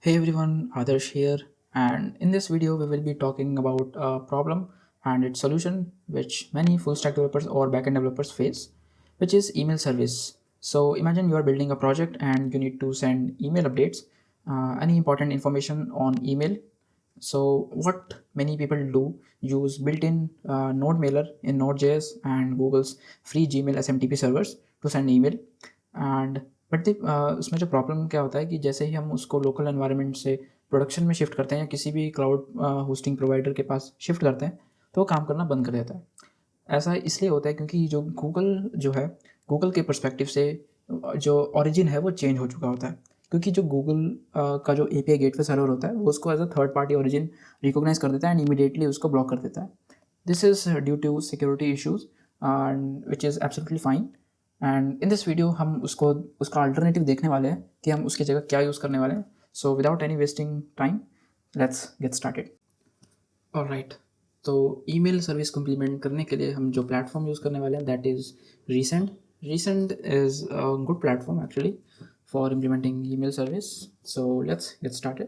Hey everyone, Adarsh here, and in this video we will be talking about a problem and its solution which many full stack developers or backend developers face, which is email service. So imagine you are building a project and you need to send email updates, any important information on email. So what many people do use built-in node mailer in Node.js and Google's free Gmail SMTP servers to send email and but उसमें जो problem क्या होता है कि जैसे ही हम उसको local environment से प्रोडक्शन में शिफ्ट करते हैं या किसी भी क्लाउड होस्टिंग प्रोवाइडर के पास शिफ्ट करते हैं तो वो काम करना बंद कर देता है। ऐसा इसलिए होता है क्योंकि जो गूगल जो है, गूगल के पर्सपेक्टिव से जो ओरिजिन है वो चेंज हो चुका होता है, क्योंकि जो गूगल का जो एपीआई गेटवे सर्वर होता है वो उसको as a third party origin recognise कर देता है एंड इमीडिएटली उसको ब्लॉक कर देता है। This is due to security issues and which is absolutely fine. And in this video हम उसका अल्टरनेटिव देखने वाले हैं कि हम उसकी जगह क्या यूज़ करने वाले हैं। So without any wasting time let's get started. Alright, तो ईमेल सर्विस को इम्प्लीमेंट करने के लिए हम जो प्लेटफॉर्म यूज़ करने वाले हैं that is recent. Recent is a good platform actually for implementing email service. So let's get started.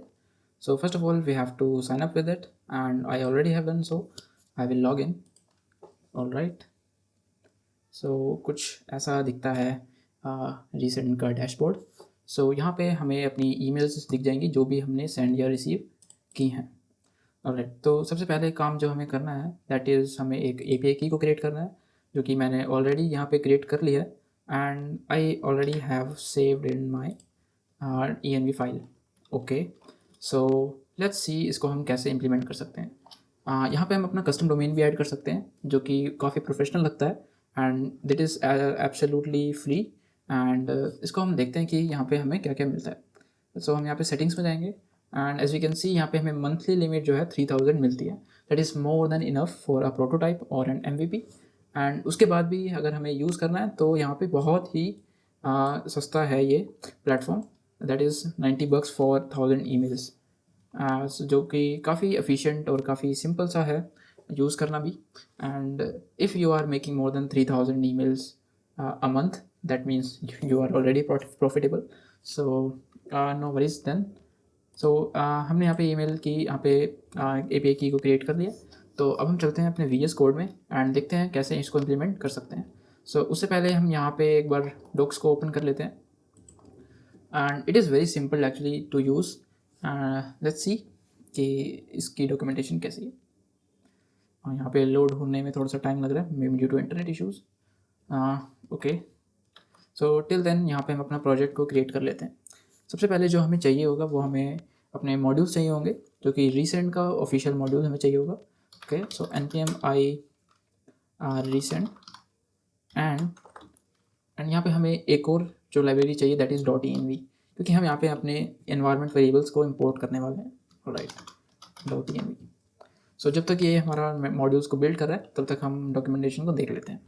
So first of all we have to sign up with it and I already have done so. I will log in. All right, so कुछ ऐसा दिखता है recent का dashboard. सो यहाँ पे हमें अपनी emails दिख जाएंगी जो भी हमने सेंड या रिसीव की हैं। ऑलराइट, तो सबसे पहले काम जो हमें करना है दैट इज़ हमें एक एपीआई की को क्रिएट करना है, जो कि मैंने ऑलरेडी यहाँ पे क्रिएट कर लिया है and I already have saved in my env file. Okay, so let's see इसको हम कैसे इम्प्लीमेंट कर सकते हैं। यहाँ पे हम अपना कस्टम डोमेन भी ऐड कर सकते हैं जो कि काफ़ी प्रोफेशनल लगता है and that is absolutely free. And इसको हम देखते हैं कि यहाँ पे हमें क्या क्या मिलता है। सो हम यहाँ पे सेटिंग्स में जाएंगे and as we can see यहाँ पे हमें मंथली लिमिट जो है 3000 मिलती है। That is more than enough for a prototype और एन एमवीपी। एंड उसके बाद भी अगर हमें यूज़ करना है तो यहाँ पे बहुत ही सस्ता है ये platform. That is $90 for 1000 emails, जो कि काफ़ी एफिशिएंट और काफ़ी सिंपल सा है यूज़ करना भी। And if you are making more than 3000 emails a month, that means you are already profitable. So no worries then. So हमने यहाँ पे ईमेल की यहाँ पे एपीआई की को क्रिएट कर लिया। तो अब हम चलते हैं अपने वीएस कोड में एंड देखते हैं कैसे इसको इम्प्लीमेंट कर सकते हैं। सो उससे पहले हम यहाँ पे एक बार डॉक्स को ओपन कर लेते हैं and it is very simple actually to use. Let's see कि इसकी डॉक्यूमेंटेशन कैसी है। यहाँ पे लोड होने में थोड़ा सा टाइम लग रहा है, maybe due to internet issues. Okay, so till then यहाँ पे हम अपना प्रोजेक्ट को क्रिएट कर लेते हैं। सबसे पहले जो हमें चाहिए होगा वो हमें अपने मॉड्यूल्स चाहिए होंगे, जो कि रिसेंट का ऑफिशियल मॉड्यूल हमें चाहिए होगा। Okay, so npm i recent and यहाँ पे हमें एक और जो लाइब्रेरी चाहिए दैट इज़ .env, क्योंकि हम यहाँ पे अपने एनवायरनमेंट वेरिएबल्स को इंपोर्ट करने वाले हैं। Alright, .env। सो जब तक ये हमारा मॉड्यूल्स को बिल्ड कर रहा है तब तक हम डॉक्यूमेंटेशन को देख लेते हैं।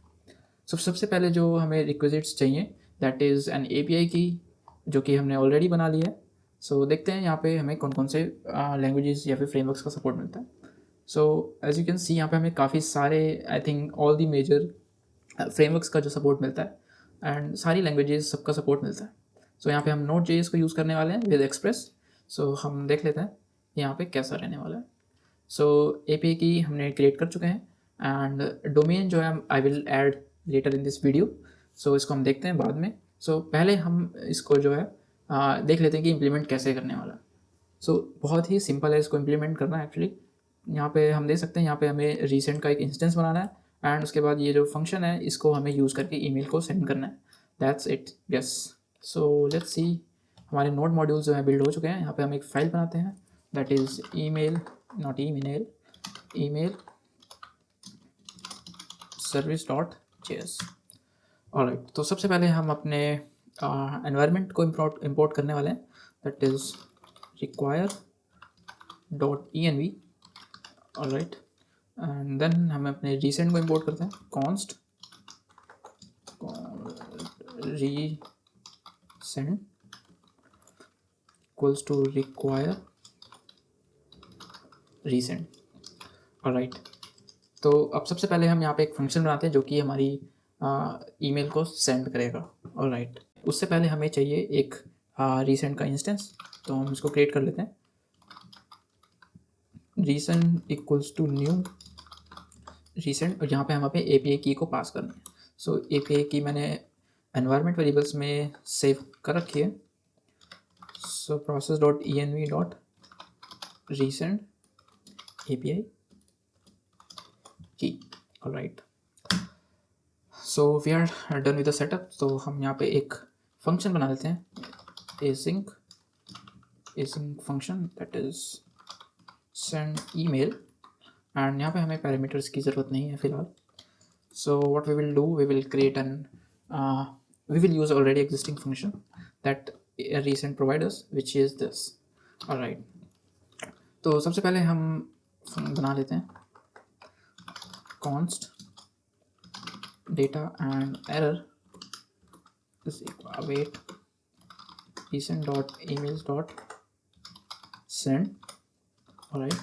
सबसे पहले जो हमें रिक्विजिट्स चाहिए दैट इज़ एन एपीआई की, जो कि हमने ऑलरेडी बना लिया है। सो देखते हैं यहाँ पे हमें कौन कौन से लैंग्वेजेस या फिर फ्रेमवर्क्स का सपोर्ट मिलता है। So as you can see यहाँ पे हमें काफ़ी सारे, I think all the major frameworks का जो सपोर्ट मिलता है एंड सारी लैंग्वेजेस सबका सपोर्ट मिलता है। सो यहाँ पे हम Node.js को यूज़ करने वाले हैं विद एक्सप्रेस। सो हम देख लेते हैं यहाँ पे कैसा रहने वाला है। सो एपीआई की हमने क्रिएट कर चुके हैं एंड डोमेन जो है I will add later in this video. So इसको हम देखते हैं बाद में। सो पहले हम इसको जो है देख लेते हैं कि इम्प्लीमेंट कैसे करने वाला। सो बहुत ही सिंपल है इसको इम्प्लीमेंट करना एक्चुअली। यहाँ पे हम देख सकते हैं यहाँ पे हमें रिसेंट का एक इंस्टेंस बनाना है एंड उसके बाद ये जो फंक्शन है इसको हमें यूज़ करके ईमेल को सेंड करना है। That's it, yes. So let's see, हमारे नोड मॉड्यूल्स जो है बिल्ड हो चुके हैं। यहाँ पे हम एक फाइल बनाते हैं that is email, not email, email service.js। Alright, तो सबसे पहले हम अपने एनवायरनमेंट को इंपोर्ट करने वाले हैं that is require .env। Alright, and then हम अपने रिसेंट को इंपोर्ट करते हैं const recent equals to require recent। Alright, तो अब सबसे पहले हम यहाँ पे एक फंक्शन बनाते हैं जो कि हमारी ईमेल को सेंड करेगा। ऑलराइट, उससे पहले हमें चाहिए एक रीसेंट का इंस्टेंस, तो हम इसको क्रिएट कर लेते हैं। Resend equals to new Resend, और यहाँ पे हम अपने API की को पास करना है। सो API की मैंने एनवायरनमेंट वेरिएबल्स में सेव कर रखी है। So process dot env dot resend API की। Alright, so we are done with the setup. तो हम यहाँ पे एक फंक्शन बना लेते हैं, async function that is send email, and यहाँ पे हमें पैरामीटर्स की ज़रूरत नहीं है फिलहाल। So what we will do, we will create an we will use already existing function that recent provide us, which is this. Alright, तो सबसे पहले हम बना लेते हैं const data and error is await recent dot emails dot send. Alright,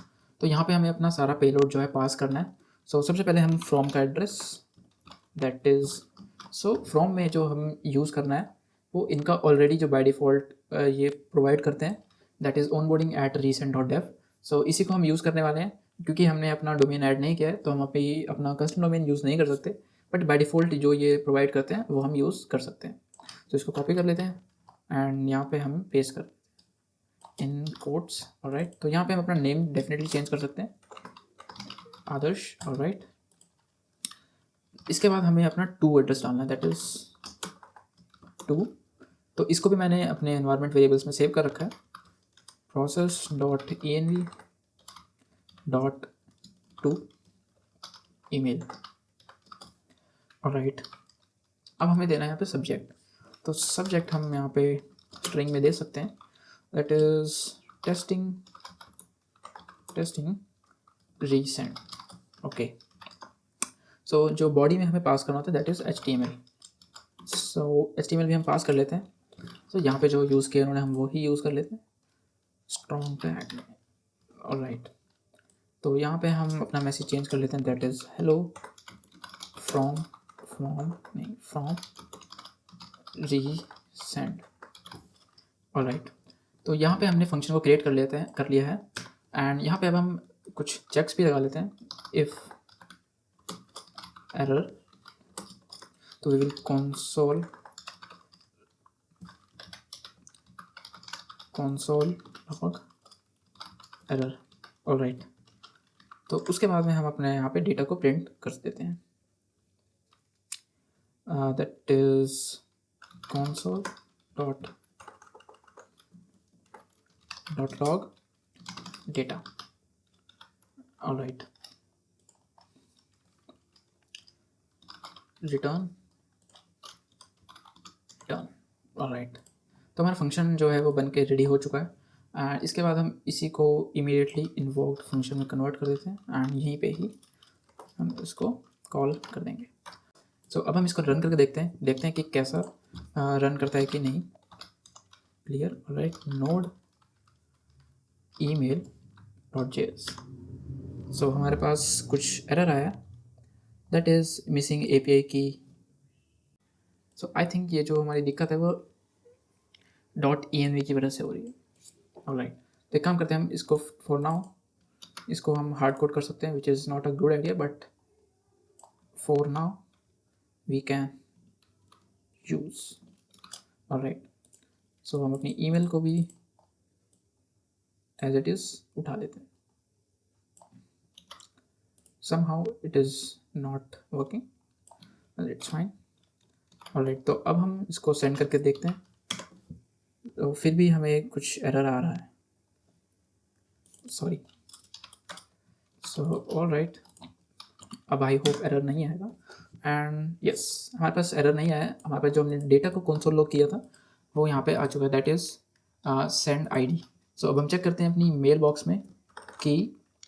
तो यहाँ पे हमें अपना सारा पेलोड जो है पास करना है। सो सबसे पहले हम फ्रॉम का address that is, so from में जो हम यूज़ करना है वो इनका ऑलरेडी जो बाय डिफ़ॉल्ट ये प्रोवाइड करते हैं, that is onboarding at recent.dev. सो इसी को हम यूज़ करने वाले हैं, क्योंकि हमने अपना डोमेन ऐड नहीं किया है तो हम अभी अपना कस्टम डोमेन यूज़ नहीं कर सकते, बट बाय डिफ़ॉल्ट जो ये प्रोवाइड करते हैं वो हम यूज़ कर सकते हैं। तो इसको कॉपी कर लेते हैं एंड यहाँ पे हम पेस्ट कर इन कोट्स। ऑलराइट, तो यहाँ पे हम अपना नेम डेफिनेटली चेंज कर सकते हैं, आदर्श। ऑलराइट, इसके बाद हमें अपना टू एड्रेस डालना है, दैट इज़ टू। तो इसको भी मैंने अपने एनवायरनमेंट वेरिएबल्स में सेव कर रखा है, process dot env dot to email. Alright, अब हमें देना है यहाँ पे सब्जेक्ट। तो सब्जेक्ट हम यहाँ पे स्ट्रिंग में दे सकते हैं, that is testing Resend. Okay, so जो बॉडी में हमें पास करना होता है that is HTML। So HTML भी हम पास कर लेते हैं। तो यहाँ पे जो यूज़ किया उन्होंने हम वो ही यूज़ कर लेते हैं, स्ट्रॉन्ग टैग। ऑलराइट, तो यहाँ पे हम अपना मैसेज चेंज कर लेते हैं, that is hello from recent. Alright, तो यहाँ पे हमने फंक्शन को क्रिएट कर लिया है, एंड यहाँ पे अब हम कुछ चेक्स भी लगा लेते हैं। इफ़ एरर, तो we will console log error. Alright, तो उसके बाद में हम अपने यहाँ पे डेटा को प्रिंट कर देते हैं, that is console dot log data. Alright, return. Alright, तो हमारा फंक्शन जो है वो बन के रेडी हो चुका है, एंड इसके बाद हम इसी को इमीडिएटली इन्वोक्ड फंक्शन में कन्वर्ट कर देते हैं, एंड यहीं पे ही हम इसको कॉल कर देंगे। सो अब हम इसको रन करके देखते हैं कि कैसा रन करता है कि नहीं। Clear. Alright, node email dot JS. So हमारे पास कुछ एरर आया, दैट इज़ मिसिंग API की। सो आई थिंक ये जो हमारी दिक्कत है वो .env की वजह से हो रही है। ऑलराइट, तो एक काम करते हैं हम इसको फॉर नाउ इसको हम हार्ड कोड कर सकते हैं, which is not a good idea, but for now we can use. Alright, so हम अपनी ईमेल को भी एज इट इज़ उठा लेते हैं। somehow it is not working, well, it's fine. Alright, तो अब हम इसको सेंड करके देखते हैं, तो फिर भी हमें कुछ एरर आ रहा है, सॉरी। सो ऑलराइट, अब आई होप एरर नहीं आएगा, एंड यस हमारे पास एरर नहीं आया। हमारे पास जो हमने डेटा को कंसोल लॉग किया था वो यहाँ पे आ चुका है, दैट इज़ सेंड ID। सो अब हम चेक करते हैं अपनी मेल बॉक्स में कि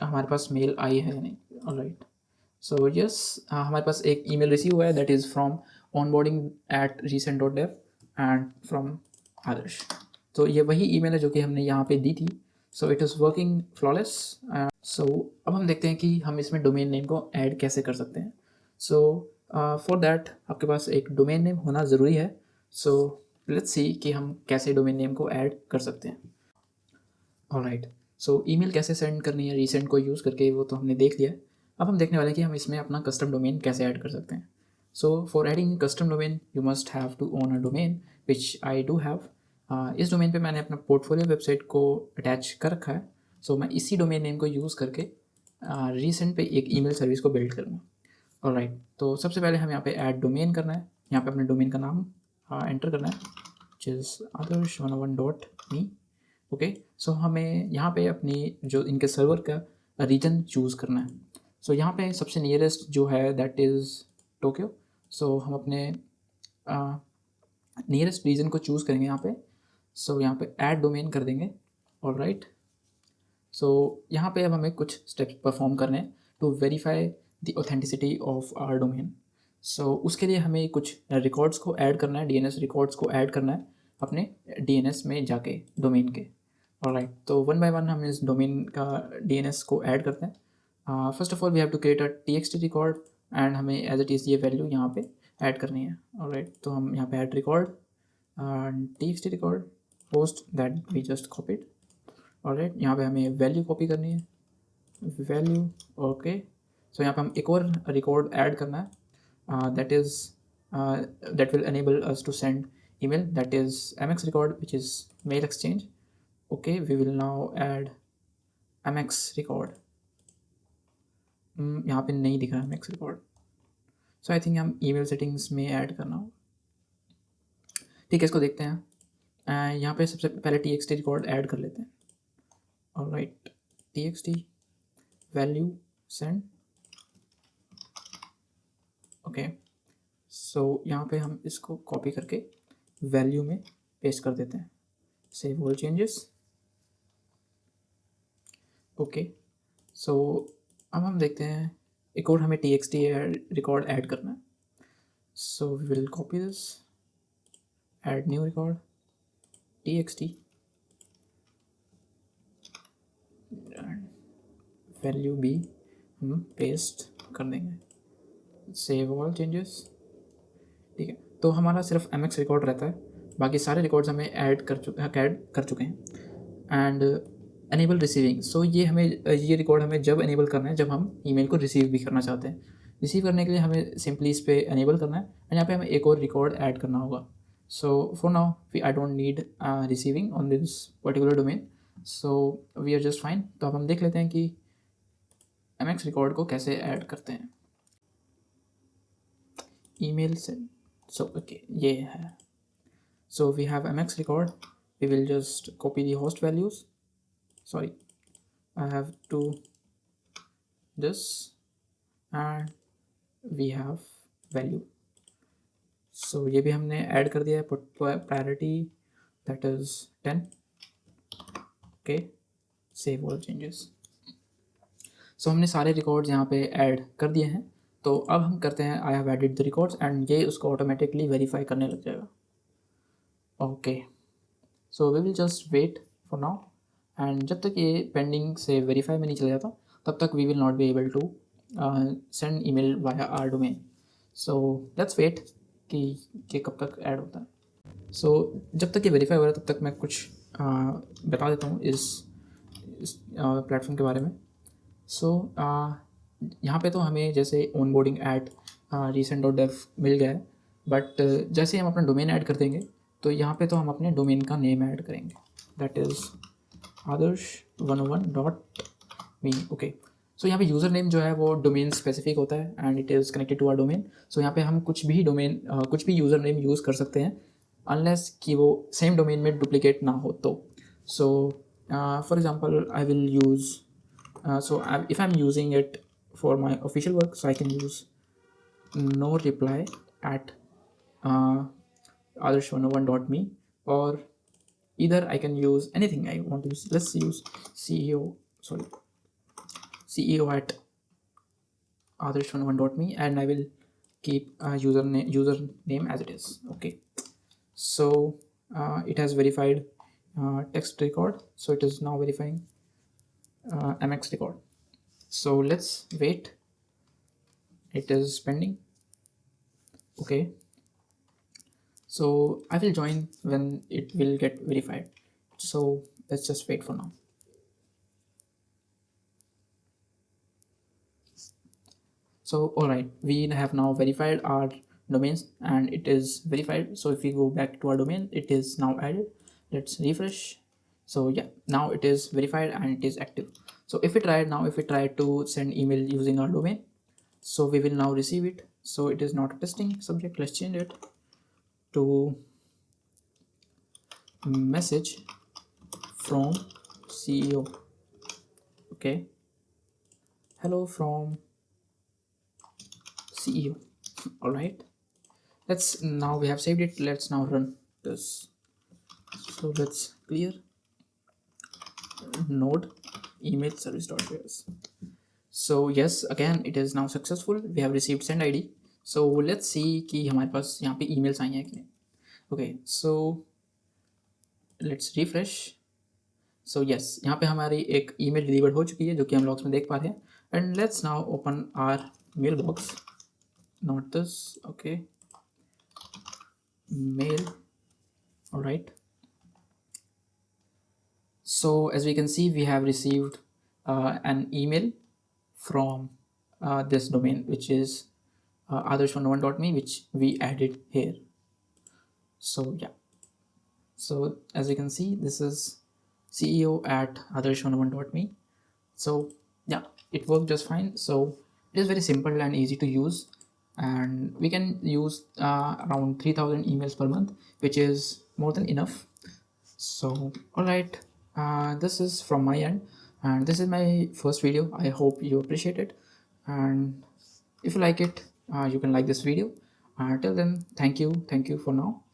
हमारे पास मेल आई है या नहीं। ऑलराइट, सो यस हमारे पास एक ईमेल रिसीव हुआ है, that is from onboarding@recent.dev and from Adarsh. तो ये वही ईमेल है जो कि हमने यहाँ पे दी थी। So it is working flawless. So अब हम देखते हैं कि हम इसमें डोमेन नेम को ऐड कैसे कर सकते हैं। सो फॉर दैट आपके पास एक डोमेन नेम होना ज़रूरी है। सो लेट्स सी कि हम कैसे डोमेन नेम को ऐड कर सकते हैं। ऑलराइट, सो ईमेल कैसे सेंड करनी है रीसेंट को यूज़ करके, वो तो हमने देख लिया है। अब हम देखने वाले हैं कि हम इसमें अपना कस्टम डोमेन कैसे ऐड कर सकते हैं। So for adding custom domain you must have to own a domain, which I do have. इस डोमेन पे मैंने अपना पोर्टफोलियो वेबसाइट को अटैच कर रखा है। सो मैं इसी डोमेन नेम को यूज़ करके रीसेंट पे एक ईमेल सर्विस को बिल्ड करूँगा। ऑलराइट, तो सबसे पहले हम यहाँ पे ऐड डोमेन करना है। यहाँ पे अपने डोमेन का नाम एंटर करना है, विच इज़ adarsh101.me। ओके, सो हमें यहाँ पे अपनी जो इनके सर्वर का रीजन चूज़ करना है। सो यहाँ पे सबसे नियरेस्ट जो है दैट इज़ टोक्यो। सो हम अपने नियरेस्ट रीजन को चूज़ करेंगे यहाँ पे। सो यहाँ पे ऐड डोमेन कर देंगे। ऑलराइट, सो यहाँ पे अब हमें कुछ स्टेप्स परफॉर्म करने हैं to verify the authenticity of our domain. So उसके लिए हमें कुछ रिकॉर्ड्स को ऐड करना है, डीएनएस रिकॉर्ड्स को ऐड करना है अपने डीएनएस में जाके डोमेन के। ऑलराइट, तो वन बाय वन हम इस डोमेन का डीएनएस को ऐड करते हैं। First of all we have to create a TXT record and हमें एज इट इज़ ये वैल्यू यहाँ पे ऐड करनी है। ऑलराइट, तो हम यहाँ पे add record TXT record post that we just copied. Alright, यहाँ पे हमें वैल्यू कॉपी करनी है, वैल्यू। ओके, सो यहाँ पे हम एक और रिकॉर्ड ऐड करना है that is that will enable us to send email, that is mx record, which is mail exchange. Okay, we will now add mx record. यहाँ पे नहीं दिख रहा है mx record, so I think हम email settings में add करना हो। ठीक है, इसको देखते हैं। यहाँ पे सबसे पहले txt रिकॉर्ड ऐड कर लेते हैं। Alright, txt value send. Okay, so यहाँ पे हम इसको कॉपी करके वैल्यू में पेस्ट कर देते हैं। Save all changes. ओके, सो अब हम देखते हैं एक और हमें txt रिकॉर्ड ऐड करना है। So we will copy this, add new record txt value भी हम पेस्ट कर देंगे। Save all changes. ठीक है, तो हमारा सिर्फ mx रिकॉर्ड रहता है, बाकी सारे रिकॉर्ड्स हमें ऐड कर चुके हैं। एंड एनेबल रिसीविंग, सो ये हमें ये रिकॉर्ड हमें जब एनेबल करना है जब हम ईमेल को रिसीव भी करना चाहते हैं। रिसीव करने के लिए हमें सिंपली इस पर एनेबल करना है एंड यहाँ पे हमें एक और रिकॉर्ड ऐड करना होगा। So for now I don't need receiving on this particular domain, so we are just fine. तो अब हम देख लेते हैं कि mx रिकॉर्ड को कैसे ऐड करते हैं ईमेल से। सो ओके, ये है। So we have mx record, we will just copy the host values. Sorry, I have to this and we have value. So ये भी हमने ऐड कर दिया है, put priority that is 10. Okay, save all changes. So हमने सारे records यहाँ पे ऐड कर दिए हैं। तो अब हम करते हैं I have added the records and ये उसको ऑटोमेटिकली वेरीफाई करने लग जाएगा। Okay, so we will just wait for now and जब तक ये पेंडिंग से वेरीफाई में नहीं चला जाता तब तक we will not be able to send email via our domain. So let's wait कि कब तक ऐड होता है। सो जब तक ये वेरीफाई हो रहा है तब तक मैं कुछ बता देता हूँ इस प्लेटफॉर्म के बारे में। सो यहाँ पे तो हमें जैसे ऑन बोर्डिंग एट recent.dev मिल गया है, बट जैसे हम अपना डोमेन ऐड कर देंगे तो यहाँ पे तो हम अपने डोमेन का नेम ऐड करेंगे, that is adarsh101.me। Okay, so यहाँ पे यूज़र नेम जो है वो डोमेन स्पेसिफिक होता है and it is connected to our domain. So यहाँ पे हम कुछ भी डोमेन कुछ भी यूज़र नेम यूज़ कर सकते हैं अनलेस कि वो सेम डोमेन में डुप्लीकेट ना हो तो। So for example I will use if I'm using it for my official work, so I can use no reply at adarsh101.me, or either I can use anything I want to use. Let's use CEO at adarsh101.me and I will keep username as it is. Okay, so it has verified text record, so it is now verifying mx record. So let's wait, it is pending. Okay, So I will join when it will get verified. So let's just wait for now. So all right, we have now verified our domains and it is verified. So if we go back to our domain, it is now added. Let's refresh. So yeah, now it is verified and it is active. So if we try now, if we try to send email using our domain, so we will now receive it. So it is not a testing subject. Let's change it to message from CEO. Okay, hello from CEO. All right, let's now we have saved it. Let's now run this. So let's clear node email service.js. So yes, again it is now successful. We have received send id. So let's see कि हमारे पास यहाँ पे emails आई हैं कि नहीं. Okay, so let's refresh. So yes, यहाँ पे हमारी एक email delivered हो चुकी है जो कि हम logs में देख पा रहे हैं. And let's now open our mailbox. Not this. Okay, mail. All right. So as we can see, we have received an email from this domain, which is adarsh101.me, which we added here. So yeah, so as you can see, this is CEO at adarsh101.me. So yeah, it worked just fine. So it is very simple and easy to use, and we can use around 3000 emails per month, which is more than enough. So all right, this is from my end, and this is my first video. I hope you appreciate it, and if you like it, you can like this video. Till then, thank you for now.